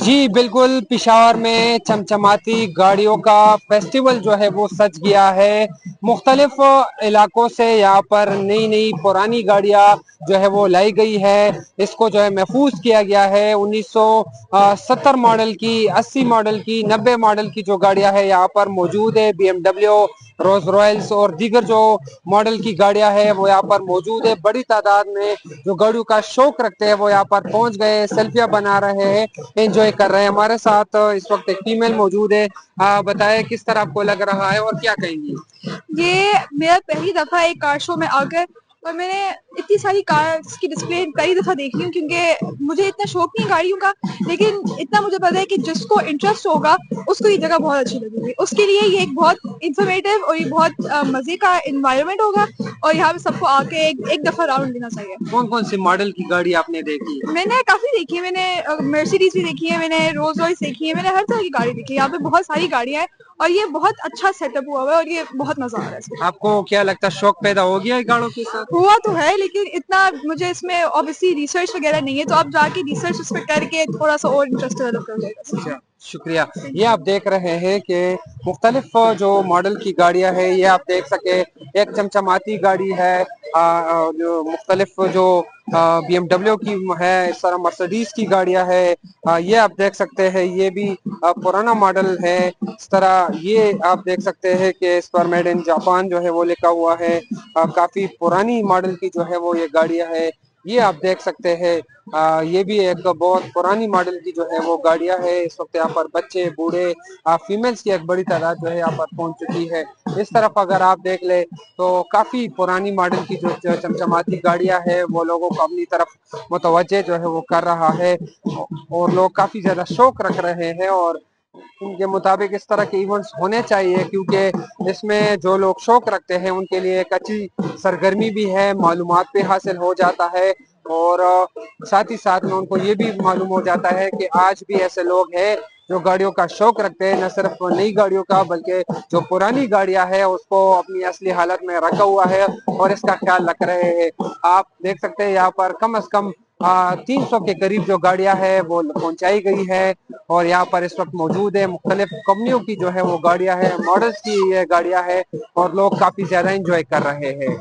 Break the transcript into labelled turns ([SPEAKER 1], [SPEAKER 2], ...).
[SPEAKER 1] جی بالکل، پشاور میں چمچماتی گاڑیوں کا فیسٹیول جو ہے وہ سج گیا ہے۔ مختلف علاقوں سے یہاں پر نئی نئی پرانی گاڑیاں جو ہے وہ لائی گئی ہے۔ اس کو جو ہے محفوظ کیا گیا ہے۔ 1970 ماڈل کی، 80 ماڈل کی، 90 ماڈل کی جو گاڑیاں ہے یہاں پر موجود ہے۔ B M W, Rolls Royce اور دیگر جو ماڈل کی گاڑیاں ہے وہ یہاں پر موجود ہے۔ بڑی تعداد میں جو گاڑیوں کا شوق رکھتے ہیں وہ یہاں پر پہنچ گئے، سیلفیاں بنا رہے ہیں، انجوائے کر رہے ہیں۔ ہمارے ساتھ اس وقت ایک فیمیل موجود ہے۔ بتائیں کس طرح آپ کو لگ رہا ہے اور کیا کہیں گی؟
[SPEAKER 2] یہ میرا پہلی دفعہ ایک کار شو میں آ کر، اور میں نے اتنی ساری کارز کی ڈسپلے کئی دفعہ دیکھی ہوں، کیونکہ مجھے اتنا شوق نہیں گاڑیوں کا، لیکن اتنا مجھے پتا ہے کہ جس کو انٹرسٹ ہوگا اس کو یہ جگہ بہت اچھی لگے گی۔ اس کے لیے یہ ایک بہت انفارمیٹیو اور یہ بہت مزے کا انوائرمنٹ ہوگا، اور یہاں پہ سب کو آ کے ایک دفعہ راؤنڈ لینا چاہیے۔
[SPEAKER 1] کون کون سی ماڈل کی گاڑی آپ نے دیکھی؟
[SPEAKER 2] میں نے کافی دیکھی ہے، میں نے مرسیڈیز بھی دیکھی ہے، میں نے رولز رائس دیکھی ہے، میں نے ہر طرح کی گاڑی دیکھی ہے۔ یہاں پہ بہت ساری گاڑیاں ہیں اور یہ بہت اچھا سیٹ اپ ہوا ہوا ہے، اور یہ بہت مزہ آ رہا ہے۔
[SPEAKER 1] آپ کو کیا لگتا ہے شوق پیدا ہو گیا ہے گاڑیوں کے ساتھ؟
[SPEAKER 2] ہوا تو ہے، لیکن اتنا مجھے اس میں obviously ریسرچ وغیرہ نہیں ہے، تو آپ جا کے ریسرچ اس پہ کر کے تھوڑا سا اور انٹرسٹ ڈیولپ کر لے گا۔
[SPEAKER 1] شکریہ۔ یہ آپ دیکھ رہے ہیں کہ مختلف جو ماڈل کی گاڑیاں ہیں، یہ آپ دیکھ سکے ایک چمچماتی گاڑی ہے، جو مختلف جو بی ایم ڈبلیو کی ہے، اس طرح مرسیڈیز کی گاڑیاں ہے، یہ آپ دیکھ سکتے ہیں، یہ بھی پرانا ماڈل ہے۔ اس طرح یہ آپ دیکھ سکتے ہیں کہ اس پر میڈ ان جاپان جو ہے وہ لکھا ہوا ہے۔ کافی پرانی ماڈل کی جو ہے وہ یہ گاڑیاں ہے، یہ آپ دیکھ سکتے ہیں۔ یہ بھی ایک بہت پرانی ماڈل کی جو ہے وہ گاڑیاں ہے۔ اس وقت یہاں پر بچے، بوڑھے، فیمیلز کی ایک بڑی تعداد جو ہے یہاں پر پہنچ چکی ہے۔ اس طرف اگر آپ دیکھ لیں تو کافی پرانی ماڈل کی جو چمچماتی گاڑیاں ہے وہ لوگوں کو اپنی طرف متوجہ جو ہے وہ کر رہا ہے، اور لوگ کافی زیادہ شوق رکھ رہے ہیں، اور ان کے مطابق اس طرح کے ایونٹس ہونے چاہیے، کیونکہ اس میں جو لوگ شوق رکھتے ہیں ان کے لیے ایک اچھی سرگرمی بھی ہے، معلومات بھی حاصل ہو جاتا ہے، اور ساتھ ہی ساتھ میں ان کو یہ بھی معلوم ہو جاتا ہے کہ آج بھی ایسے لوگ ہیں جو گاڑیوں کا شوق رکھتے ہیں، نہ صرف نئی گاڑیوں کا بلکہ جو پرانی گاڑیاں ہیں اس کو اپنی اصلی حالت میں رکھا ہوا ہے اور اس کا خیال رکھ رہے ہیں۔ آپ دیکھ سکتے ہیں یہاں پر کم از کم 300 کے قریب جو گاڑیاں ہے وہ پہنچائی گئی ہے، اور یہاں پر اس وقت موجود ہے مختلف کمپنیوں کی جو ہے وہ گاڑیاں ہیں، ماڈلز کی یہ گاڑیاں ہیں، اور لوگ کافی زیادہ انجوائے کر رہے ہیں۔